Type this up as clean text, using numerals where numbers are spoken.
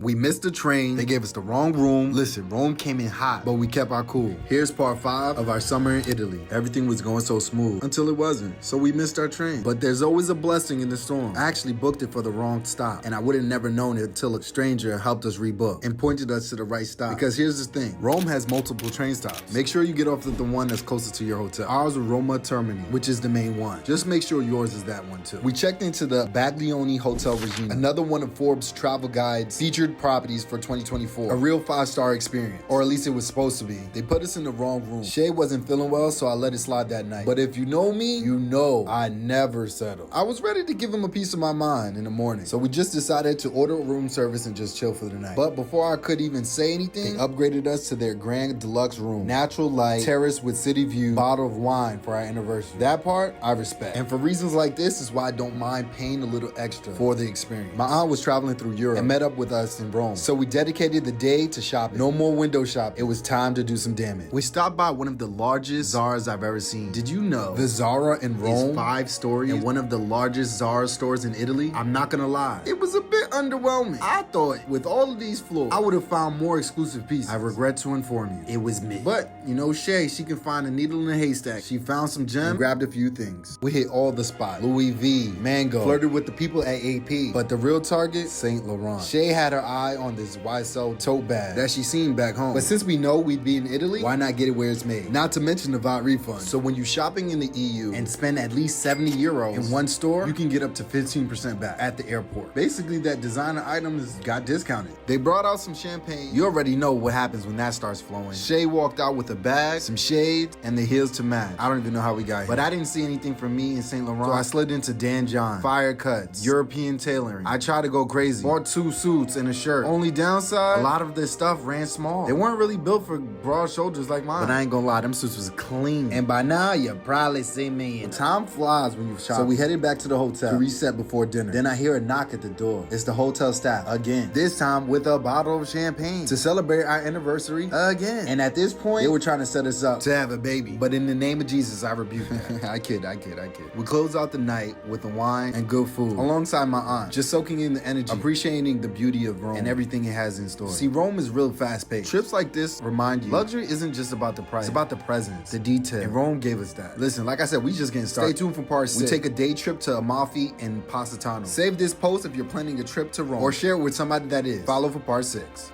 We missed the train. They gave us the wrong room. Listen, Rome came in hot, but we kept our cool. Here's part 5 of our summer in Italy. Everything was going so smooth until it wasn't. So we missed our train. But there's always a blessing in the storm. I actually booked it for the wrong stop, and I would have never known it until a stranger helped us rebook and pointed us to the right stop. Because here's the thing, Rome has multiple train stops. Make sure you get off at the one that's closest to your hotel. Ours was Roma Termini, which is the main one. Just make sure yours is that one too. We checked into the Baglioni Hotel Regina, another one of Forbes travel guide's featured properties for 2024. A real 5-star experience, or at least it was supposed to be. They put us in the wrong room. Shay wasn't feeling well, so I let it slide that night. But if you know me, you know I never settle. I was ready to give him a piece of my mind in the morning, so we just decided to order room service and just chill for the night. But before I could even say anything, they upgraded us to their grand deluxe room. Natural light, terrace with city view, bottle of wine for our anniversary. That part, I respect. And for reasons like this is why I don't mind paying a little extra for the experience. My aunt was traveling through Europe and met up with us in Rome, so we dedicated the day to shopping. No more window shopping. It was time to do some damage. We stopped by one of the largest Zaras I've ever seen. Did you know the Zara in Rome is 5 stories and one of the largest Zara stores in Italy? I'm not gonna lie, it was a bit underwhelming. I thought with all of these floors, I would have found more exclusive pieces. I regret to inform you, it was me. But you know Shay, she can find a needle in a haystack. She found some gems and grabbed a few things. We hit all the spots. Louis V, Mango, flirted with the people at AP. But the real target, Saint Laurent. Shay had her eye on this YSL tote bag that she seen back home. But since we know we'd be in Italy, why not get it where it's made? Not to mention the VAT refund. So when you're shopping in the EU and spend at least 70 euros in one store, you can get up to 15% back at the airport. Basically, that designer item got discounted. They brought out some champagne. You already know what happens when that starts flowing. Shay walked out with a bag, some shades, and the heels to match. I don't even know how we got here. But I didn't see anything from me in Saint Laurent, so I slid into Dan John. Fire cuts, European tailoring. I tried to go crazy. Bought 2 suits and a shirt. Only downside, a lot of this stuff ran small. They weren't really built for broad shoulders like mine. But I ain't gonna lie, them suits was clean. And by now, you probably see me. Time flies when you shop. So we headed back to the hotel to reset before dinner. Then I hear a knock at the door. It's the hotel staff again. This time with a bottle of champagne to celebrate our anniversary again. And at this point, they were trying to set us up to have a baby. But in the name of Jesus, I rebuke that. I kid. We closed out the night with the wine and good food alongside my aunt, just soaking in the energy, appreciating the beauty of Rome and everything it has in store. See, Rome is real fast-paced. Trips like this remind you, luxury isn't just about the price, it's about the presence, the detail, and Rome gave us that. Listen, like I said, we just getting started. Stay tuned for part 6. We take a day trip to Amalfi and Positano. Save this post if you're planning a trip to Rome, or share it with somebody that is. Follow for part 6.